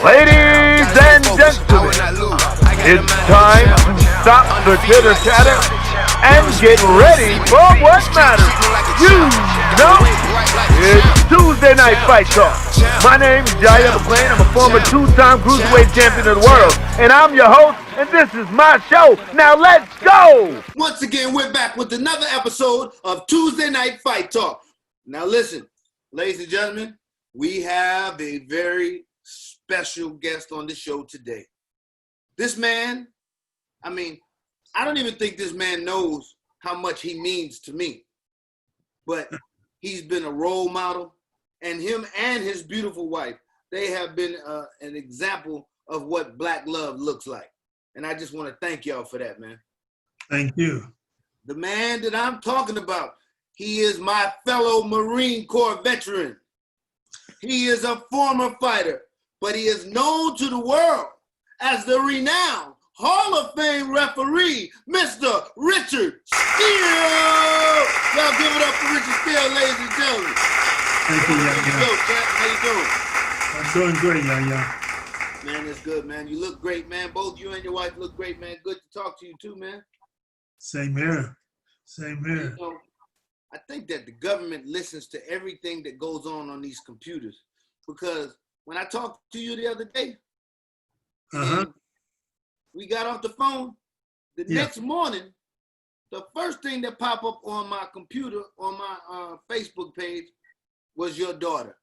Ladies and gentlemen, it's time to stop the chitter-chatter and get ready for what matters. You know, it's Tuesday Night Fight Talk. My name is Jaya McClain. I'm a former two-time Cruiserweight Champion of the world, and I'm your host, and this is my show. Now let's go! Once again, we're back with another episode of Tuesday Night Fight Talk. Now listen, ladies and gentlemen, we have a very special guest on the show today. This man, I don't even think this man knows how much he means to me. But he's been a role model, and him and his beautiful wife, they have been an example of what black love looks like. And I just want to thank y'all for that, man. Thank you. The man that I'm talking about, he is my fellow Marine Corps veteran. He is a former fighter, but he is known to the world as the renowned Hall of Fame referee, Mr. Richard Steele. Y'all give it up for Richard Steele, ladies and gentlemen. Thank you, Yaya. How you doing? I'm doing great, Yaya. Man, it's good, man. You look great, man. Both you and your wife look great, man. Good to talk to you too, man. Same here. Same here. You know, I think that the government listens to everything that goes on these computers, because when I talked to you the other day, we got off the phone, the next morning, the first thing that popped up on my computer, on my Facebook page, was your daughter.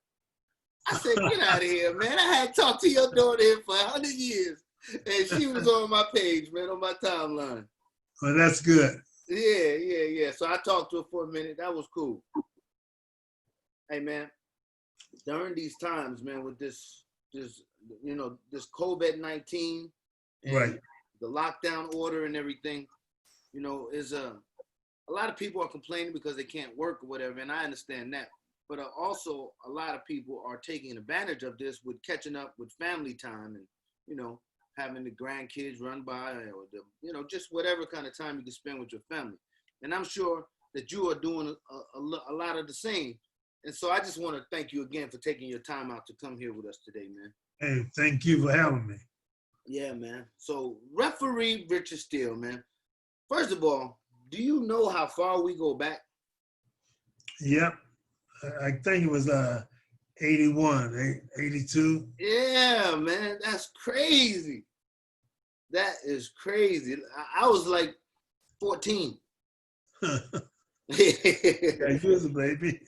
I said, get out of here, man. I had talked to your daughter here for 100 years, and she was on my page, man, on my timeline. Well, that's good. Yeah. So I talked to her for a minute. That was cool. Hey, man, during these times, man, with this COVID-19 and Right. the lockdown order and everything, is a lot of people are complaining because they can't work or whatever, and I understand that. But also, a lot of people are taking advantage of this with catching up with family time and, having the grandkids run by or, just whatever kind of time you can spend with your family. And I'm sure that you are doing a lot of the same. And so I just want to thank you again for taking your time out to come here with us today, man. Hey, thank you for having me. Yeah, man. So referee Richard Steele, man. First of all, do you know how far we go back? Yep. I think it was 81, 82. Yeah, man. That's crazy. That is crazy. I was like 14. Yeah, you was a baby.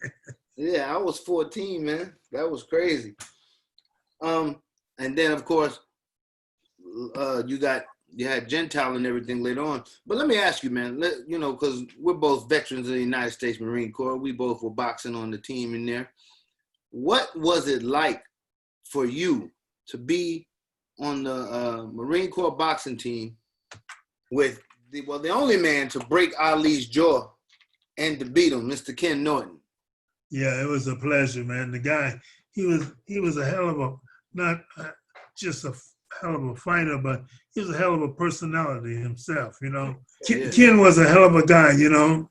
Yeah, I was 14, man. That was crazy. And then of course, you had Gentile and everything later on. But let me ask you, man, because we're both veterans of the United States Marine Corps. We both were boxing on the team in there. What was it like for you to be on the Marine Corps boxing team with the only man to break Ali's jaw and to beat him, Mr. Ken Norton? Yeah, it was a pleasure, man. The guy, he was a hell of a, not just a hell of a fighter, but he was a hell of a personality himself, Yeah. Ken was a hell of a guy, a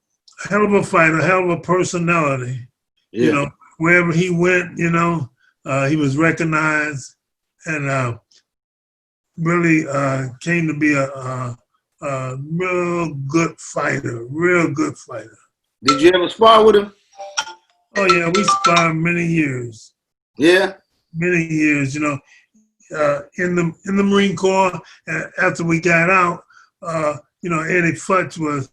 hell of a fighter, hell of a personality. Yeah. Wherever he went, he was recognized and really came to be a real good fighter, Did you ever spar with him? Oh, yeah, we sparred many years. Yeah? Many years, in the Marine Corps. After we got out, Eddie Futch was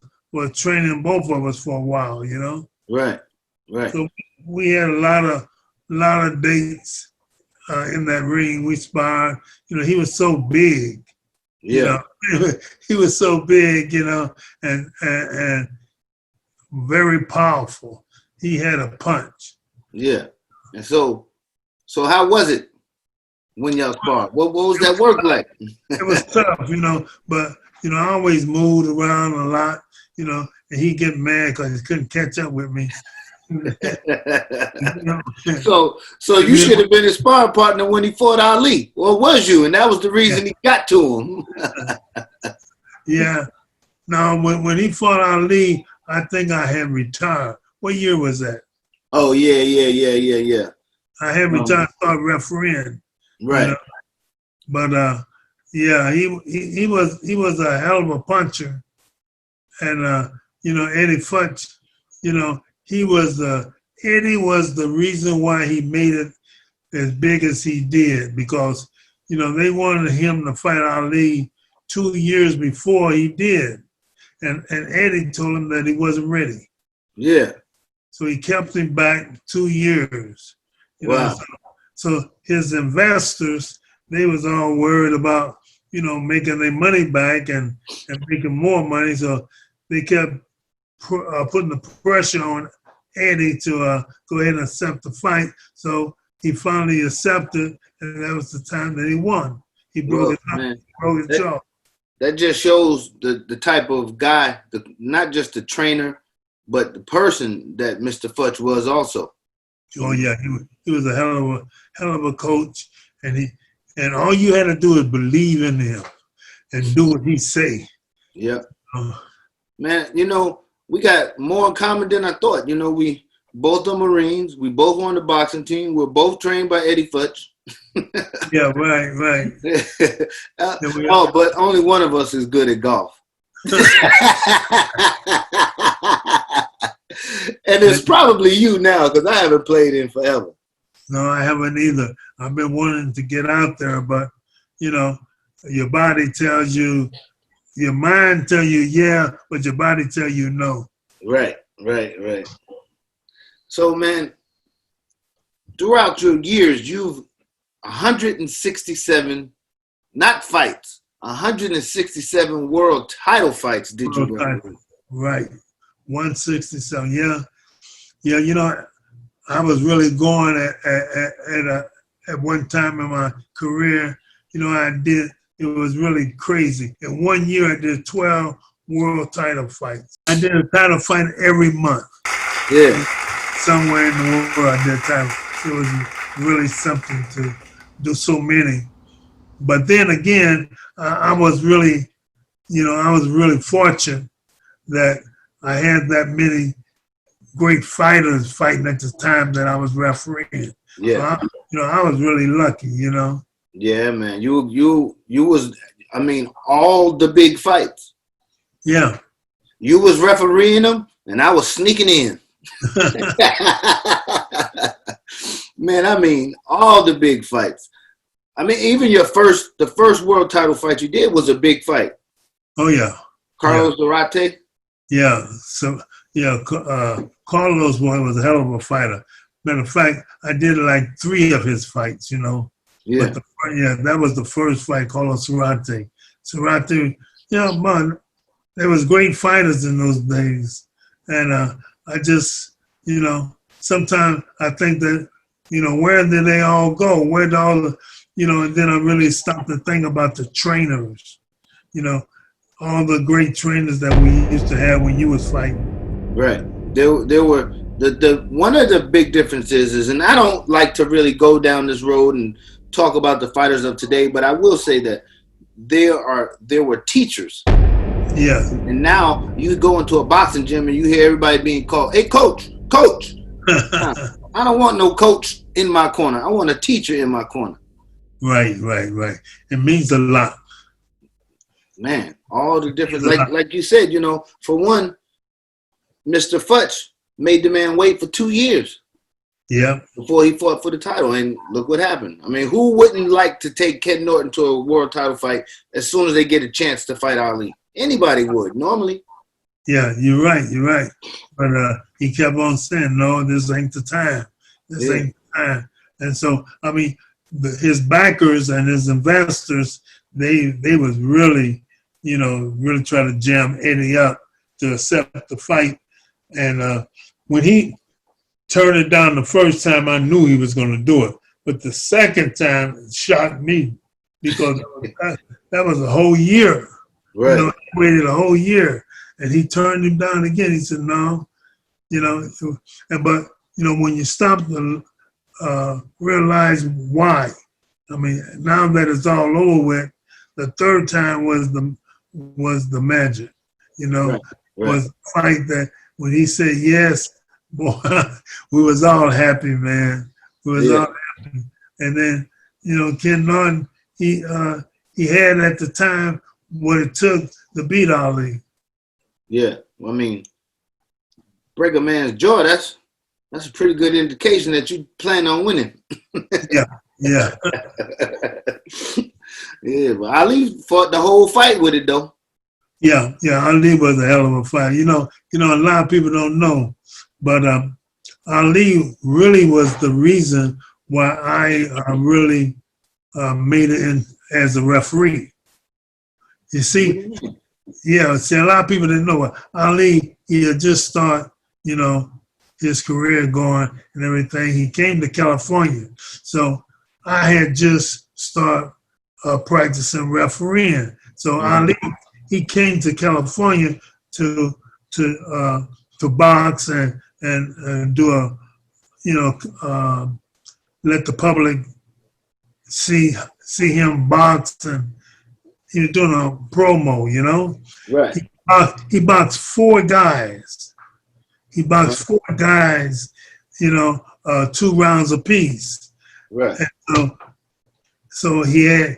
training both of us for a while, Right. So we had a lot of dates in that ring. We sparred. He was so big. Yeah. He was so big, and very powerful. He had a punch. Yeah. And so how was it when y'all sparred? What was that work like? It was tough, but, I always moved around a lot, and he'd get mad because he couldn't catch up with me. So you should have been his sparring partner when he fought Ali. Or was you? And that was the reason he got to him. Yeah. Now, when he fought Ali, I think I had retired. What year was that? Oh, yeah. I had retired, started refereeing. Right. But yeah, he was a hell of a puncher, and Eddie Futch, he was Eddie was the reason why he made it as big as he did, because they wanted him to fight Ali 2 years before he did, and Eddie told him that he wasn't ready. Yeah. So he kept him back 2 years. Wow. So his investors, they was all worried about, making their money back and making more money. So they kept putting the pressure on Eddie to go ahead and accept the fight. So he finally accepted, and that was the time that he won. He broke his jaw. That just shows the type of guy, not just the trainer, but the person that Mr. Futch was also. Oh yeah, he was a hell of a coach, and all you had to do is believe in him and do what he say. Yeah. Man, we got more in common than I thought. We both are Marines. We both on the boxing team. We're both trained by Eddie Futch. Yeah, right. But only one of us is good at golf. And it's probably you now, because I haven't played in forever. No, I haven't either. I've been wanting to get out there, but your body tells you, your mind tell you yeah, but your body tell you no. Right. So, man, throughout your years, you've 167, not fights, 167 world title fights did you win? Right. 167, yeah. I was really going at one time in my career. It was really crazy. In 1 year, I did 12 world title fights. I did a title fight every month. Yeah. Somewhere in the world, I did a title. It was really something to do so many. But then again, I was really fortunate that I had that many great fighters fighting at the time that I was refereeing. Yeah. So I was really lucky, Yeah, man. You was, all the big fights. Yeah. You was refereeing them, and I was sneaking in. Man, all the big fights. Even the first world title fight you did was a big fight. Oh yeah. Carlos Durante. Yeah. So Carlos was a hell of a fighter. Matter of fact, I did like 3 of his fights. Yeah. But that was the first fight, Carlos Durante. Man, there was great fighters in those days, and I just, sometimes I think that, where did they all go? Where did all the, and then I really stopped to think about the trainers, all the great trainers that we used to have when you was fighting. Right. There were the one of the big differences is, and I don't like to really go down this road and talk about the fighters of today, but I will say that there were teachers. Yeah. And now you go into a boxing gym and you hear everybody being called, "Hey, coach." I don't want no coach in my corner. I want a teacher in my corner. Right. It means a lot. Man, all the difference. Like you said, for one, Mr. Futch made the man wait for 2 years. Yeah. Before he fought for the title, and look what happened. Who wouldn't like to take Ken Norton to a world title fight as soon as they get a chance to fight Ali? Anybody would, normally. Yeah, you're right. But he kept on saying, no, this ain't the time. This ain't the time. And so, his backers and his investors, they was really, really trying to jam Eddie up to accept the fight. And when he turned it down the first time, I knew he was going to do it. But the second time, it shocked me because that was a whole year. Right. He waited a whole year, and he turned him down again. He said, no, but when you stop to realize why, now that it's all over with, the third time was the magic, Right. was the fight that when he said yes, boy, we was all happy, man. We was all happy. And then, Ken Norton, he had at the time what it took to beat Ali. Yeah, I mean, break a man's jaw. That's a pretty good indication that you plan on winning. Yeah. Yeah. Yeah, but Ali fought the whole fight with it though. Yeah, Ali was a hell of a fight. You know, a lot of people don't know, but Ali really was the reason why I really made it in as a referee. You see, a lot of people didn't know. Ali, he had just started, his career going and everything. He came to California, so I had just started practicing refereeing. So Ali, he came to California to box and do a, let the public see him box, and he was doing a promo, Right. He boxed 4 guys. He boxed 4 guys, 2 rounds apiece. Right. And so he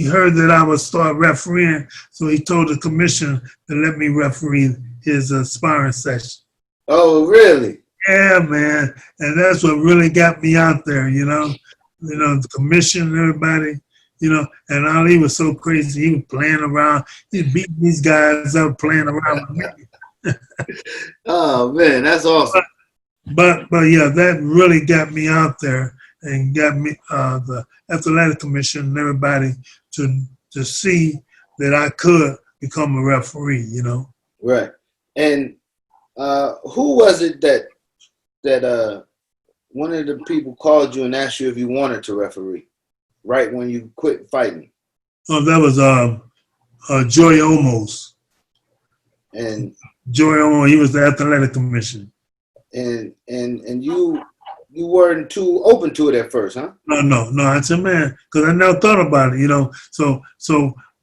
heard that I would start refereeing, so he told the commission to let me referee his sparring session. Oh, really? Yeah, man, and that's what really got me out there. The commission and everybody. And Ali was so crazy. He was playing around. He beat these guys up playing around with me. Oh man, that's awesome. But yeah, that really got me out there and got me the athletic commission and everybody to see that I could become a referee. Right. And who was it that one of the people called you and asked you if you wanted to referee right when you quit fighting? Oh, that was Joy Omos. And Joy Omos, he was the athletic commission. And you weren't too open to it at first, huh? No. I said, man, because I never thought about it, So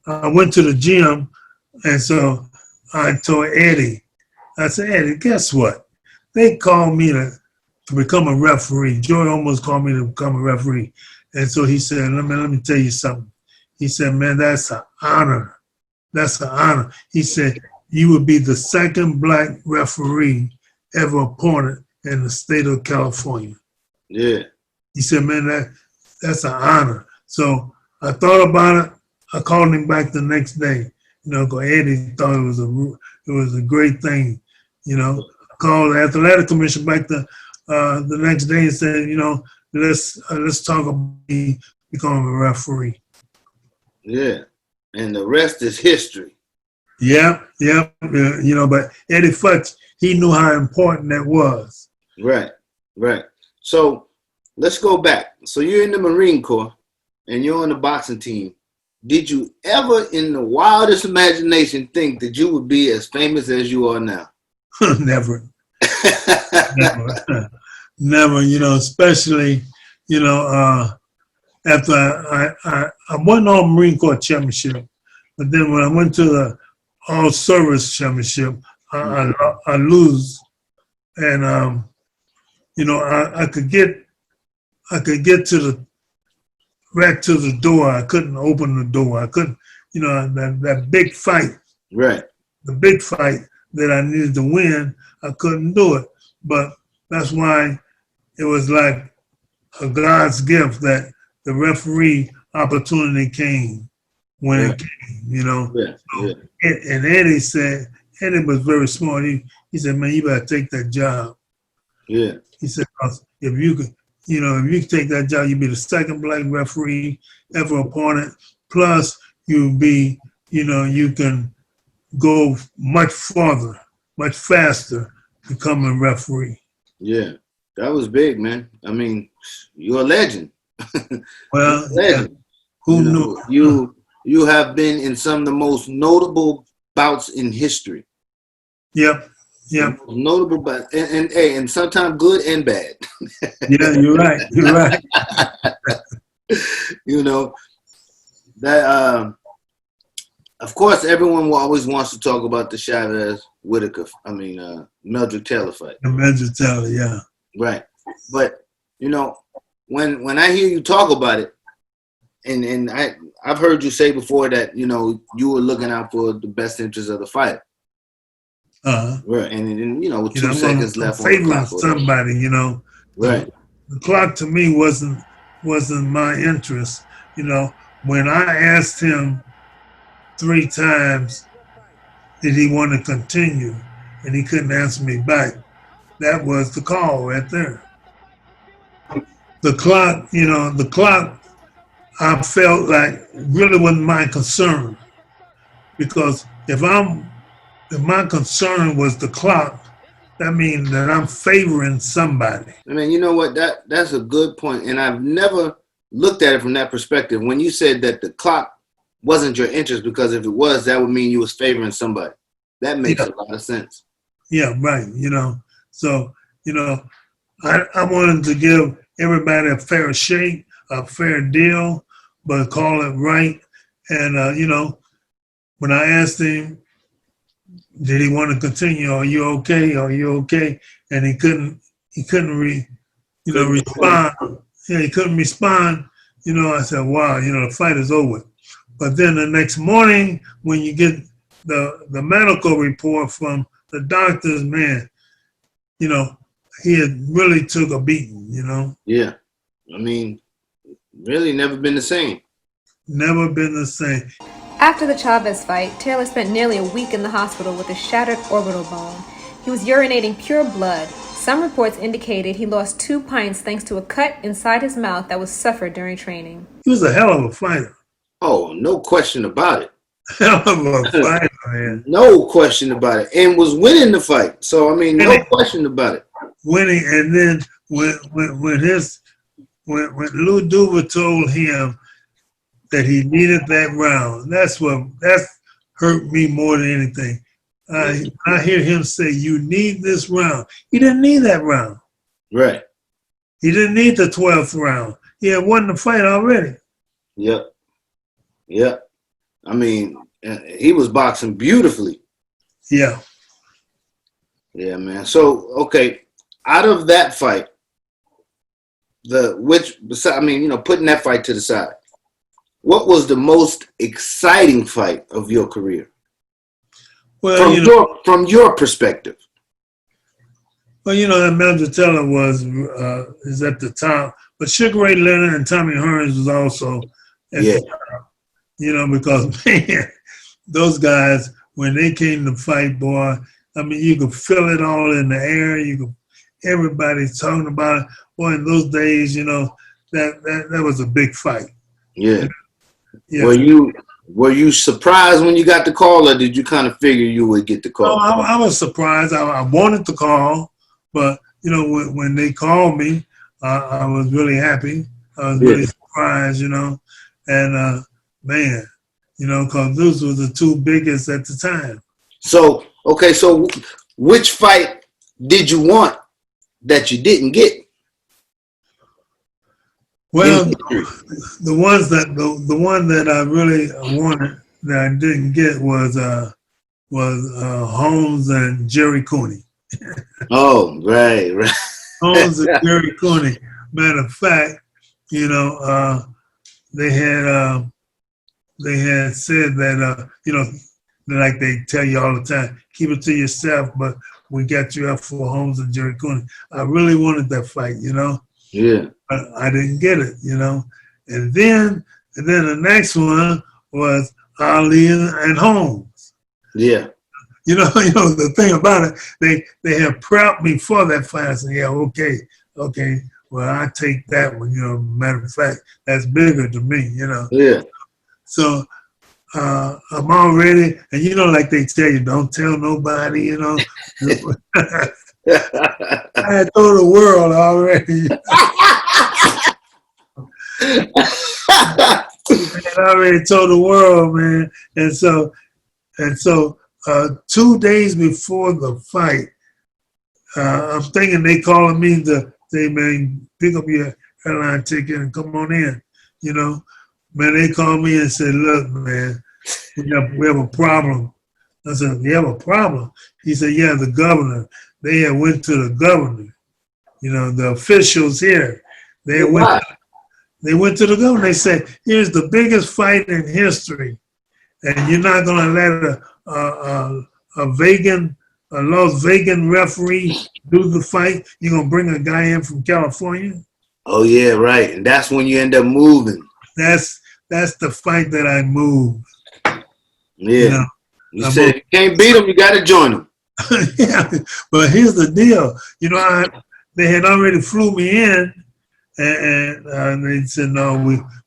I went to the gym, and so I told Eddie, I said, Eddie, guess what? They called me to become a referee. Joy almost called me to become a referee. And so he said, let me tell you something. He said, man, that's an honor. That's an honor. He said, you would be the second black referee ever appointed in the state of California. Yeah. He said, man, that's an honor. So I thought about it. I called him back the next day, because Eddie thought it was a great thing. I called the athletic commission back the next day and said, let's talk about me becoming a referee. Yeah. And the rest is history. Yeah. But Eddie Futch, he knew how important that was. Right. So let's go back. So you're in the Marine Corps and you're on the boxing team. Did you ever in the wildest imagination think that you would be as famous as you are now? Never. Never, especially, after I won on Marine Corps championship, but then when I went to the All Service championship, I lose, and I could get to the door. I couldn't open the door. I couldn't, that big fight. Right. The big fight that I needed to win, I couldn't do it. But that's why it was like a God's gift that the referee opportunity came when it came, Yeah. So, and Eddie was very smart. He said, man, you better take that job. Yeah. He said, if you could, if you take that job, you'd be the second black referee ever appointed. Plus, you'll be, you can go much farther, much faster, becoming a referee. Yeah. That was big, man. I mean, you're a legend. Well, legend. Yeah. Who knew? You have been in some of the most notable bouts in history. Yep. Notable, but and sometimes good and bad. Yeah, you're right. That of course everyone always wants to talk about the Chavez Whitaker. Meldrick Taylor fight. The Meldrick Taylor, yeah. Right, but when I hear you talk about it, I've heard you say before that, you know, you were looking out for the best interest of the fighter. Right. And you know, with 2 seconds left on the favoring clock. Somebody, you know. Right. The clock to me wasn't my interest. You know, when I asked him 3 times, did he want to continue, and he couldn't answer me back, that was the call right there. The clock, you know, I felt like really wasn't my concern, because if my concern was the clock, that means that I'm favoring somebody. I mean, you know what? That's a good point, and I've never looked at it from that perspective. When you said that the clock wasn't your interest, because if it was, that would mean you was favoring somebody. That makes a lot of sense. Yeah, right. You know, so you know, I wanted to give everybody a fair shake, a fair deal, but call it right. And you know, when I asked him, did he want to continue? Are you okay? Are you okay? And he couldn't respond. Yeah, he couldn't respond. You know, I said, wow, you know, the fight is over. But then the next morning, when you get the medical report from the doctors, man, you know, he had really took a beating, you know. Yeah. I mean, really never been the same. Never been the same. After the Chavez fight, Taylor spent nearly a week in the hospital with a shattered orbital bone. He was urinating pure blood. Some reports indicated he lost 2 pints thanks to a cut inside his mouth that was suffered during training. He was a hell of a fighter. Oh, no question about it. Hell of a fighter, man. No question about it. And was winning the fight. So, I mean, no question about it. Winning, and then when Lou Duva told him that he needed that round, that's hurt me more than anything. I hear him say, "You need this round." He didn't need that round. Right. He didn't need the 12th round. He had won the fight already. Yep. I mean, he was boxing beautifully. Yeah. Yeah, man. So, okay, out of that fight, putting that fight to the side, what was the most exciting fight of your career? Well, from your perspective. Well, you know, that Melvin Teller is at the top, but Sugar Ray Leonard and Tommy Hearns was also at the top. You know, because man, those guys, when they came to fight, boy, I mean, you could feel it all in the air. Everybody's talking about it. Boy, in those days, you know, that was a big fight. Yeah. Yeah. Were you surprised when you got the call, or did you kind of figure you would get the call? No, I was surprised. I wanted the call, but you know, when they called me, I was really happy. I was really surprised, you know, and man, you know, because those were the 2 biggest at the time. So, okay, so which fight did you want that you didn't get? Well, the one that I really wanted that I didn't get was Holmes and Jerry Cooney. Oh, right. Holmes and Jerry Cooney. Matter of fact, you know, they had said that you know, like they tell you all the time, keep it to yourself, but we got you up for Holmes and Jerry Cooney. I really wanted that fight, you know. Yeah. But I didn't get it, you know. And then the next one was Ali and Holmes. Yeah. You know the thing about it, they have prepped me for that fight. I said, yeah, okay. Well, I take that one, you know. Matter of fact, that's bigger to me, you know. Yeah. So I'm already, and you know, like they tell you, don't tell nobody, you know. I had told the world already. I already told the world, man. And so 2 days before the fight, I'm thinking they calling me to say, man, pick up your airline ticket and come on in, you know. Man, they called me and said, look, man, we have a problem. I said, you have a problem? He said, yeah, the governor. They had went to the governor, you know, the officials here. They went. They went to the governor. They said, "Here's the biggest fight in history, and you're not going to let a Las Vegas referee do the fight. You're going to bring a guy in from California." Oh yeah, right. And that's when you end up moving. That's the fight that I moved. Yeah. You said if you can't beat them, you got to join them. Yeah, but here's the deal. They had already flew me in, and they said, no,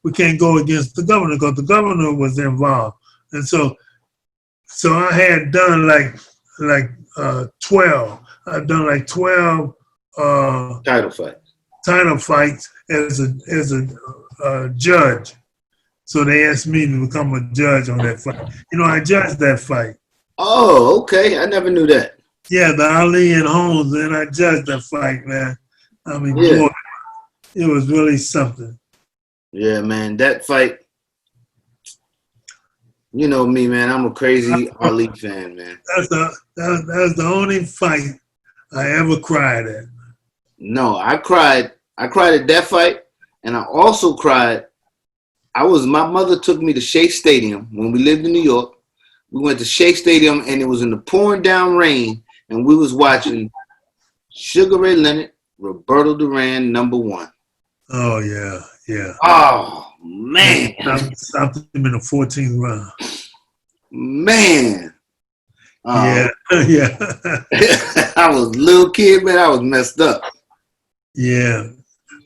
we can't go against the governor because the governor was involved. And so I had done like 12. I've done like 12 title fights as a judge. So they asked me to become a judge on that fight. I judged that fight. Oh, okay. I never knew that. Yeah, the Ali and Holmes, and I judged that fight, man. I mean, boy, it was really something. Yeah, man, that fight. You know me, man. I'm a crazy Ali fan, man. That's the only fight I ever cried at. No, I cried at that fight, and I also cried. My mother took me to Shea Stadium when we lived in New York. We went to Shea Stadium, and it was in the pouring down rain, and we was watching Sugar Ray Leonard, Roberto Duran, #1. Oh, yeah. Oh, man. Stopped him in the 14th round. Man. Yeah. I was a little kid, man. I was messed up. Yeah.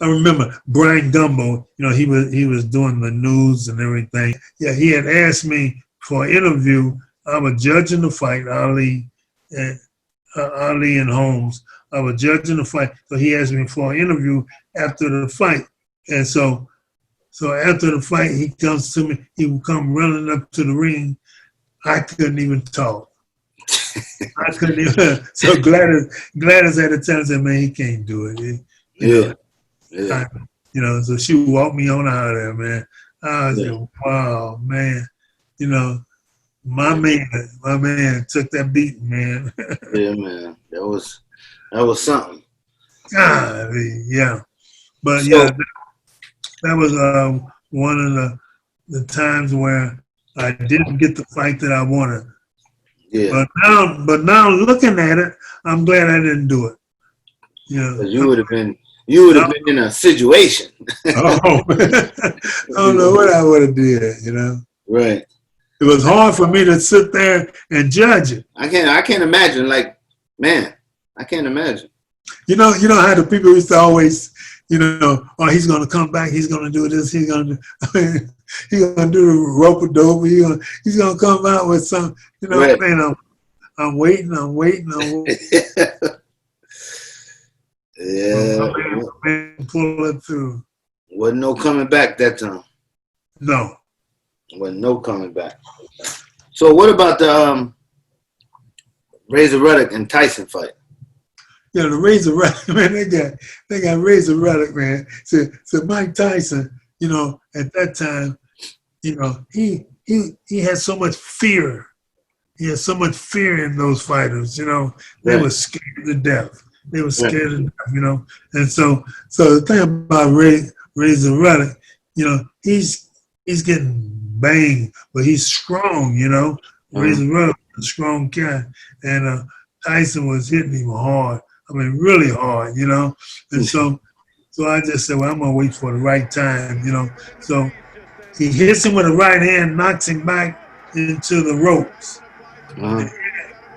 I remember Brian Gumbo, he was doing the news and everything. Yeah, he had asked me for an interview. I was judging the fight, Ali and Holmes. I was judging the fight, so he asked me for an interview after the fight. And so after the fight, he comes to me. He would come running up to the ring. I couldn't even talk. I couldn't even. So Gladys had to tell him, man, he can't do it. Yeah. So she walked me on out of there, man. I was like, wow, man. My man took that beating, man. Yeah, man. That was something. Yeah. But that was one of the times where I didn't get the fight that I wanted. Yeah. But now looking at it, I'm glad I didn't do it. You would have been in a situation. I don't know what I would have did, Right. It was hard for me to sit there and judge it. I can't imagine. Like, man, I can't imagine. You know how the people used to always, oh, he's going to come back. He's going to do this. He's going to do the rope-a-dope. He's going to come out with some, Right. Man, I'm waiting. Yeah. Man, pull it through. Wasn't no coming back that time. No. Wasn't no coming back. So what about the Razor Ruddock and Tyson fight? Yeah, the Razor Ruddock, man, they got Razor Ruddock, man. So Mike Tyson, at that time, he had so much fear. He had so much fear in those fighters, They were scared to death. They were scared to death, And so the thing about Razor Ruddock, he's getting banged, but he's strong, Razor Ruddock was a strong guy. And Tyson was hitting him hard. I mean, really hard, And so I just said, well, I'm going to wait for the right time, So he hits him with a right hand, knocks him back into the ropes. And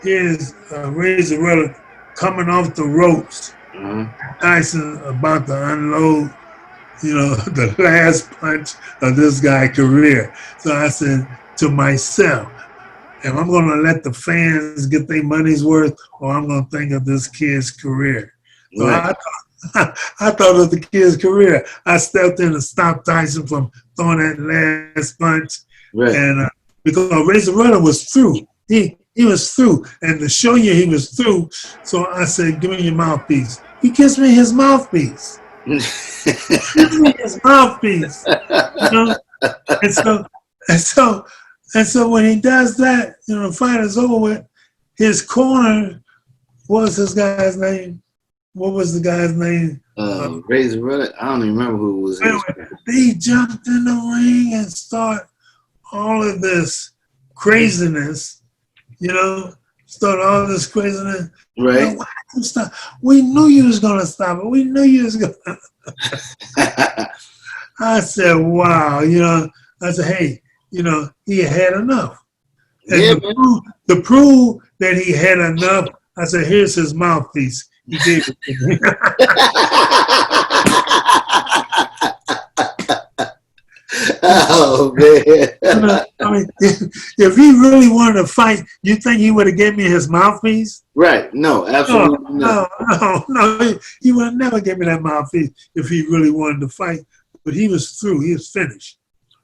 here's Razor Ruddock coming off the ropes. Tyson about to unload, the last punch of this guy's career. So I said to myself, if I'm going to let the fans get their money's worth, or I'm going to think of this kid's career. So I thought of the kid's career. I stepped in and stopped Tyson from throwing that last punch. Right. And because Razor Ruddock was through. He was through. And to show you he was through, so I said, give me your mouthpiece. He gives me his mouthpiece. Give me his mouthpiece. And so when he does that, the fight is over with. His corner, what was this guy's name? What was the guy's name? Razor Ruddock. I don't even remember who it was. Anyway, they jumped in the ring and start all of this craziness, start all this craziness. Right. Why didn't you stop? We knew you was going to stop it. We knew you was going to. I said, wow, I said, hey, he had enough. And Yeah, to prove that he had enough, I said, here's his mouthpiece. He gave it to me. Oh, man. I mean, if he really wanted to fight, you think he would have given me his mouthpiece? Right. No, absolutely not. No. He would have never given me that mouthpiece if he really wanted to fight. But he was through. He was finished.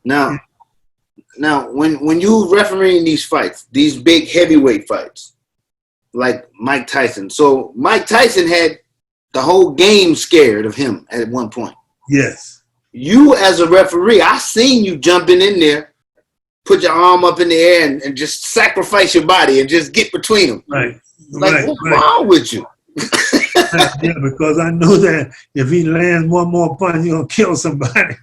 Now, when you refereeing these fights, these big heavyweight fights, like Mike Tyson. So Mike Tyson had the whole game scared of him at one point. Yes. You as a referee, I seen you jumping in there, put your arm up in the air and just sacrifice your body and just get between them. Right. Like, what's wrong with you? Yeah, because I know that if he lands one more punch, he's going to kill somebody.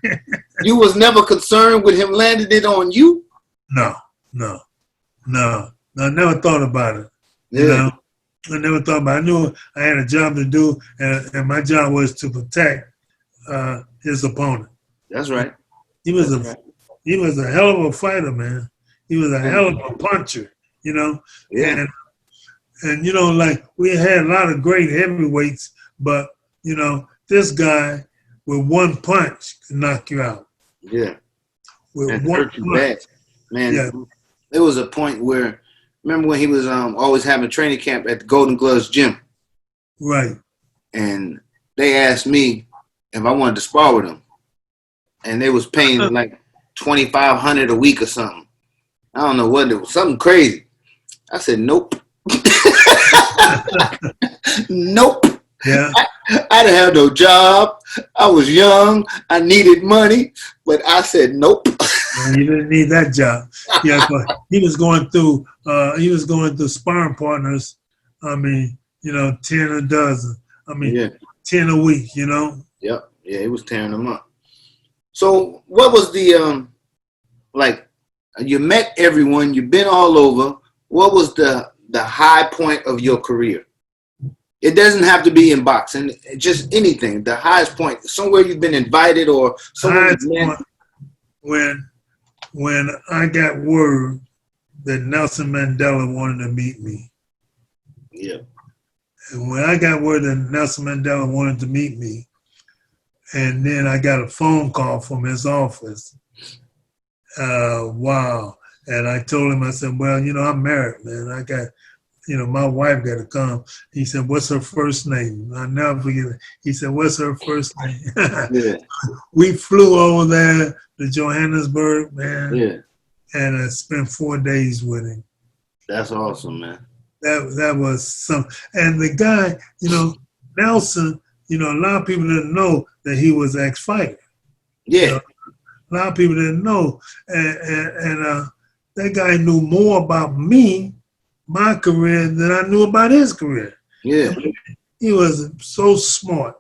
You was never concerned with him landing it on you? No. I never thought about it. Yeah. I never thought about it. I knew I had a job to do, and my job was to protect his opponent. That's right. He was a hell of a fighter, man. He was a hell of a puncher, Yeah. And like we had a lot of great heavyweights, but this guy with one punch could knock you out. Yeah. With And one hurt you punch. bad. Man, Yeah. there was a point where, remember when he was always having training camp at the Golden Gloves gym? Right. And they asked me if I wanted to spar with him. And they was paying like $2,500 a week or something. I don't know what it was, something crazy. I said, nope. Nope. Yeah. I didn't have no job. I was young. I needed money, but I said nope. Well, you didn't need that job. Yeah, but he was going through sparring partners. I mean, 10 a dozen. I mean, 10 a week. Yep. Yeah, he was tearing them up. So, what was the like? You met everyone. You've been all over. What was the high point of your career? It doesn't have to be in boxing, just anything. The highest point, somewhere you've been invited or somewhere when I got word that Nelson Mandela wanted to meet me. Yeah. And when I got word that Nelson Mandela wanted to meet me, and then I got a phone call from his office. Wow. And I told him, I said, well, I'm married, man. I got, my wife got to come. He said, what's her first name? I'll never forget it. He said, what's her first name? Yeah. We flew over there to Johannesburg, man. Yeah. And I spent 4 days with him. That's awesome, man. That was some, and the guy, Nelson, a lot of people didn't know that he was ex-fighter. Yeah. A lot of people didn't know. And that guy knew more about me, my career, than I knew about his career. Yeah. He was so smart,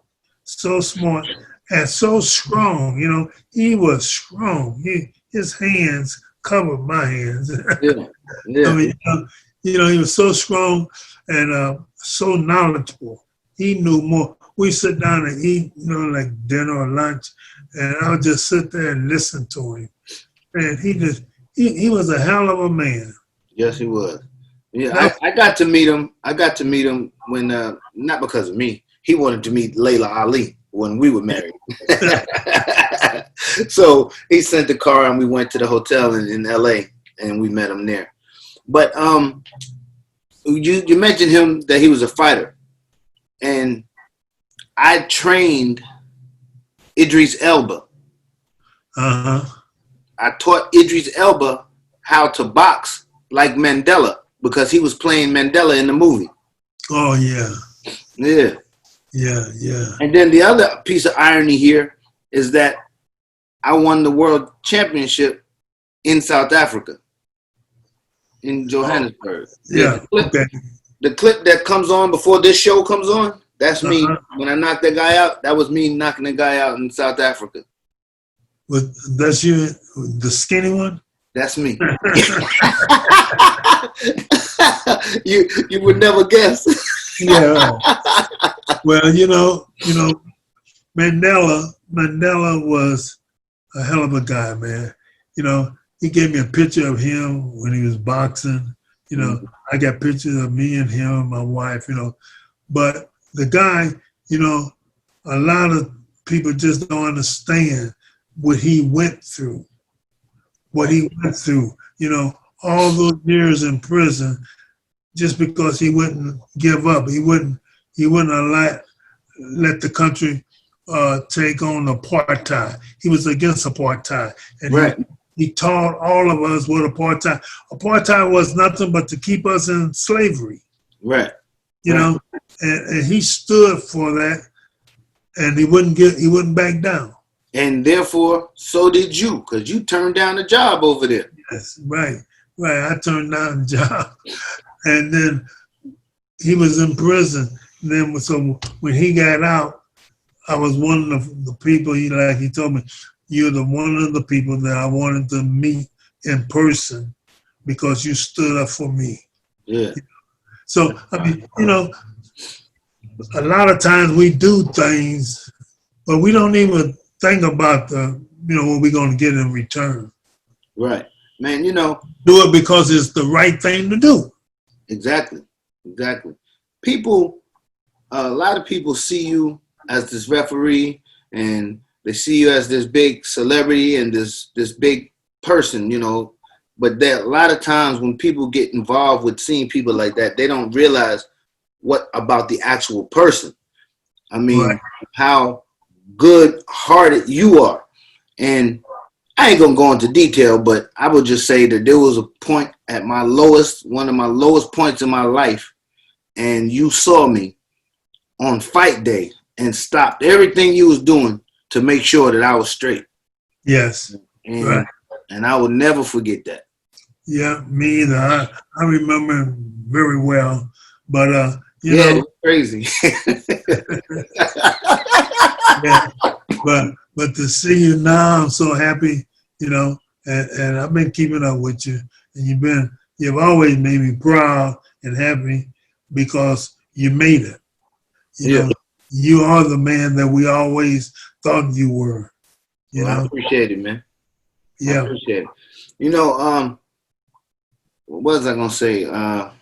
and so strong. He was strong. His hands covered my hands. Yeah. Yeah. I mean, he was so strong and so knowledgeable. He knew more. We sit down and eat, like dinner or lunch, and I would just sit there and listen to him. And he was a hell of a man. Yes, he was. Yeah, I got to meet him. I got to meet him when, not because of me. He wanted to meet Layla Ali when we were married. So he sent the car and we went to the hotel in L.A. and we met him there. But you mentioned him that he was a fighter. And I trained Idris Elba. Uh-huh. I taught Idris Elba how to box like Mandela because he was playing Mandela in the movie. Oh, yeah. Yeah. Yeah, yeah. And then the other piece of irony here is that I won the world championship in South Africa, in Johannesburg. Yeah, The clip that comes on before this show comes on, That's me. When I knocked that guy out, that was me knocking the guy out in South Africa. That's you, the skinny one? That's me. you would never guess. Yeah. Well, you know, Mandela was a hell of a guy, man. You know, he gave me a picture of him when he was boxing. You know, I got pictures of me and him, my wife, you know. But the guy, you know, a lot of people just don't understand what he went through. What he went through, you know, all those years in prison, just because he wouldn't give up. He wouldn't let the country take on apartheid. He was against apartheid. And right. He taught all of us what apartheid was nothing but to keep us in slavery. Right. You know, and he stood for that, and he wouldn't back down. And therefore, so did you, because you turned down a job over there. Yes, right. I turned down the job. And then he was in prison. Then so when he got out, I was one of the people, he told me, you're one of the people that I wanted to meet in person because you stood up for me. Yeah. So, I mean, you know, a lot of times we do things, but we don't even think about what we're going to get in return. Right. Man, you know. Do it because it's the right thing to do. Exactly. People, a lot of people see you as this referee, and they see you as this big celebrity and this big person, you know. But there a lot of times when people get involved with seeing people like that, they don't realize what about the actual person. I mean, how good-hearted you are. And I ain't gonna go into detail, but I would just say that there was a point at one of my lowest points in my life, and you saw me on fight day and stopped everything you was doing to make sure that I was straight. Yes. And I will never forget that. Yeah, me either. I remember very well, but you know, it's crazy. Yeah, but to see you now, I'm so happy, you know, and I've been keeping up with you, and you've always made me proud and happy because you made it. You know, you are the man that we always thought you were. You know, I appreciate it, man. Yeah, I appreciate it. You know, what was I gonna say? Oh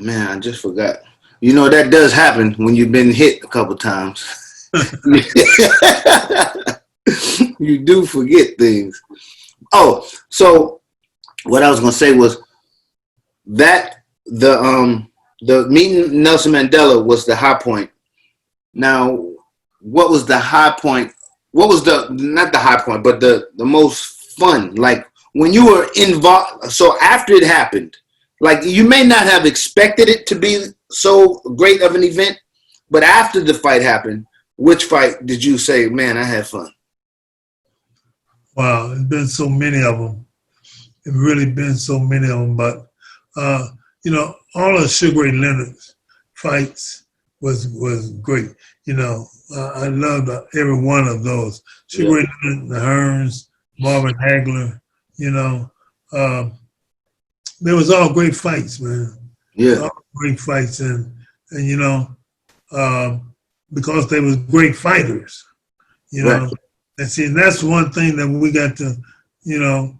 man, I just forgot. You know, that does happen when you've been hit a couple times. You do forget things. Oh, so what I was gonna say was that the meeting Nelson Mandela was the high point. Now, what was the high point? What was not the high point, but the most fun? Like when you were involved. So after it happened, like you may not have expected it to be so great of an event, but after the fight happened, which fight did you say, man, I had fun? Wow, there's been so many of them. It's really been so many of them. But, you know, all of Sugar Ray Leonard's fights was great. You know, I loved every one of those. Sugar Ray Leonard, the Hearns, Marvin Hagler, you know. There was all great fights, man. Yeah. All great fights. And you know, because they were great fighters, you know. Right. And see, that's one thing that we got to, you know,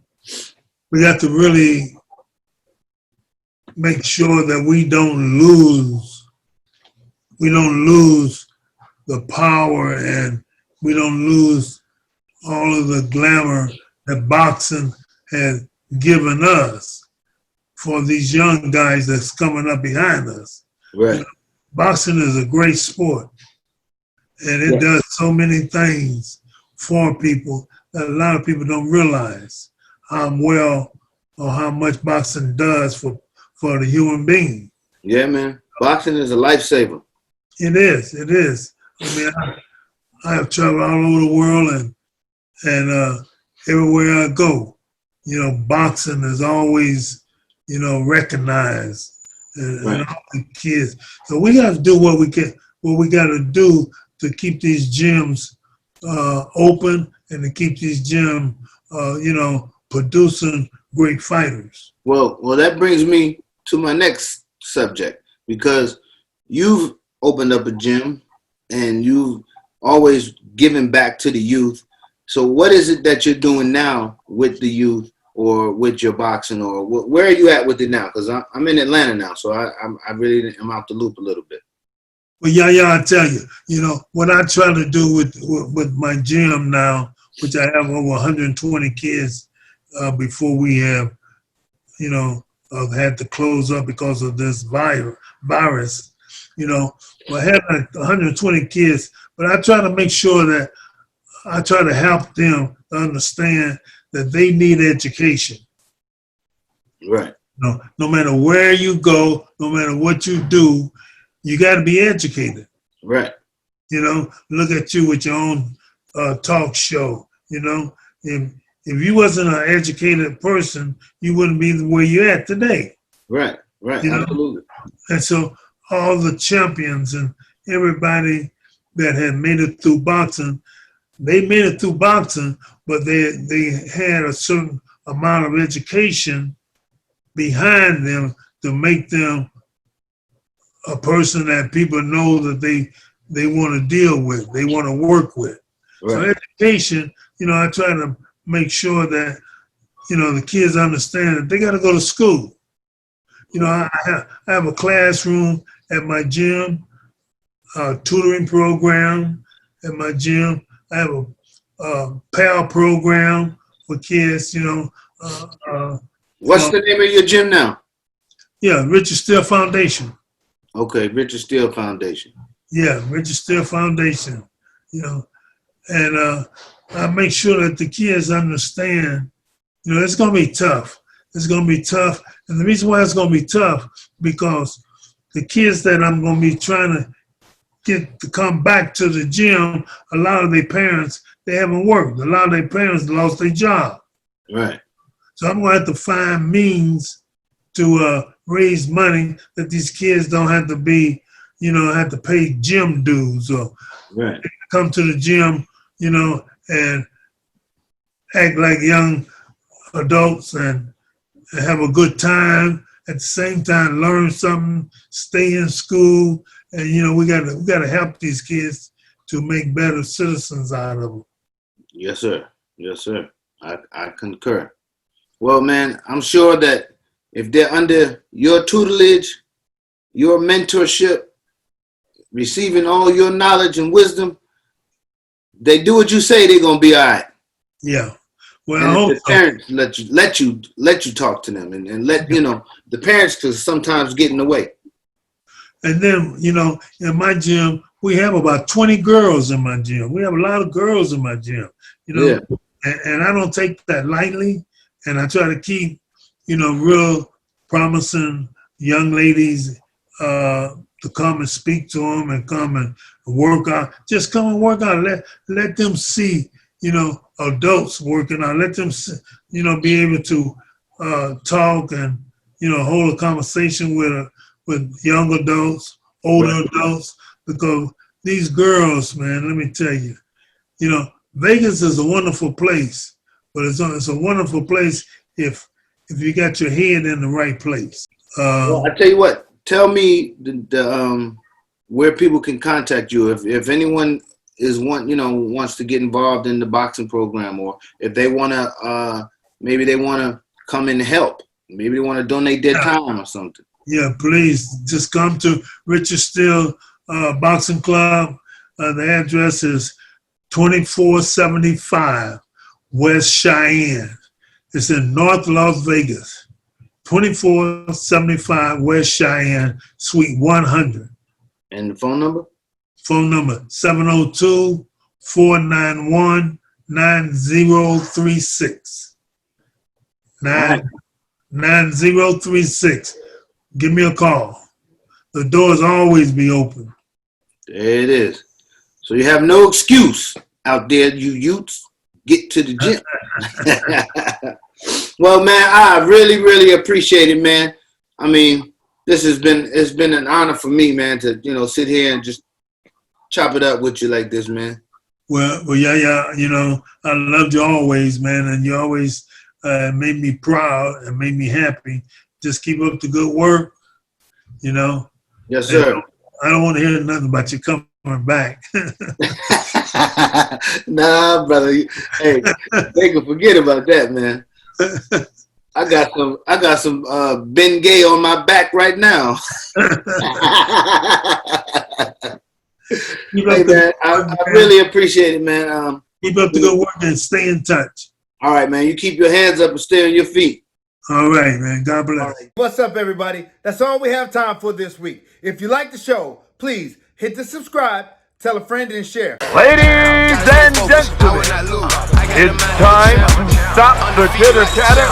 we got to really make sure that we don't lose the power, and we don't lose all of the glamour that boxing has given us for these young guys that's coming up behind us. Right. You know, boxing is a great sport, and it does so many things for people that a lot of people don't realize how well or how much boxing does for the human being. Yeah, man. Boxing is a lifesaver. It is. I mean, I have traveled all over the world, and everywhere I go, you know, boxing is always, you know, recognized and all the kids. So we got to do what we got to do to keep these gyms open and to keep these gyms, producing great fighters. Well, that brings me to my next subject, because you've opened up a gym and you've always given back to the youth. So what is it that you're doing now with the youth or with your boxing, or where are you at with it now? Because I'm in Atlanta now, so I really am out the loop a little bit. Well, yeah, I tell you, what I try to do with my gym now, which I have over 120 kids before we have, had to close up because of this virus. I had like 120 kids, but I try to make sure that I try to help them to understand that they need education. Right. No matter where you go, no matter what you do, you got to be educated. Right. Look at you with your own talk show. If you wasn't an educated person, you wouldn't be where you're at today. Right. Absolutely. And so all the champions and everybody that had made it through boxing, they made it through boxing, but they had a certain amount of education behind them to make them a person that people know that they want to deal with, they want to work with. Right. So education, I try to make sure that, the kids understand that they got to go to school. I have a classroom at my gym, a tutoring program at my gym. I have a PAL program for kids, What's the name of your gym now? Yeah, Richard Steele Foundation. Okay, Richard Steele Foundation. Yeah, Richard Steele Foundation. And I make sure that the kids understand, it's going to be tough. It's going to be tough. And the reason why it's going to be tough, because the kids that I'm going to be trying to get to come back to the gym, a lot of their parents, they haven't worked. A lot of their parents lost their job. Right. So I'm going to have to find means to raise money that these kids don't have to be, have to pay gym dues, or right. come to the gym, and act like young adults and have a good time. At the same time, learn something, stay in school, and we got to help these kids to make better citizens out of them. Yes, sir. I concur. Well, man, I'm sure that if they're under your tutelage, your mentorship, receiving all your knowledge and wisdom, they do what you say, they're gonna be all right. Yeah. Well, and I hope the parents let you talk to them, and let the parents could sometimes get in the way. And then in my gym, we have about 20 girls in my gym. We have a lot of girls in my gym. Yeah. And I don't take that lightly, and I try to keep real promising young ladies to come and speak to them and come and work out. Just come and work out. Let them see, adults working out. Let them, be able to talk and, hold a conversation with young adults, older adults, because these girls, man, let me tell you, Vegas is a wonderful place, but it's a wonderful place if you got your head in the right place. Well, I tell you what. Tell me the where people can contact you if anyone wants to get involved in the boxing program, or if they want to maybe they want to come and help, maybe they want to donate their time or something. Yeah, please just come to Richard Steele Boxing Club. The address is 2475 West Cheyenne. It's in North Las Vegas. 2475 West Cheyenne, Suite 100. And the phone number? Phone number 702-491-9036. 9036. Give me a call. The doors always be open. There it is. So you have no excuse out there, you youths. Get to the gym. Well, man, I really, really appreciate it, man. I mean, it's been an honor for me, man, to sit here and just chop it up with you like this, man. Well, yeah. I loved you always, man, and you always made me proud and made me happy. Just keep up the good work, Yes, sir. I don't want to hear nothing about you coming back. Nah, brother. Hey, they can forget about that, man. I got some Ben Gay on my back right now. Hey, man, I really appreciate it, man. Keep up the good work and stay in touch. All right, man. You keep your hands up and stay on your feet. All right, man. God bless. Right. What's up, everybody? That's all we have time for this week. If you like the show, please hit the subscribe, tell a friend, and share. Ladies and gentlemen, it's time to stop the chitter chatter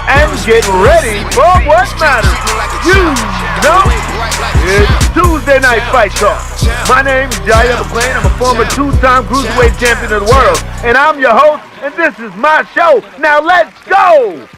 and get ready for what matters. It's Tuesday Night Fight Talk. My name's Jaya McClain. I'm a former two-time cruiserweight champion of the world, and I'm your host, and this is my show. Now let's go!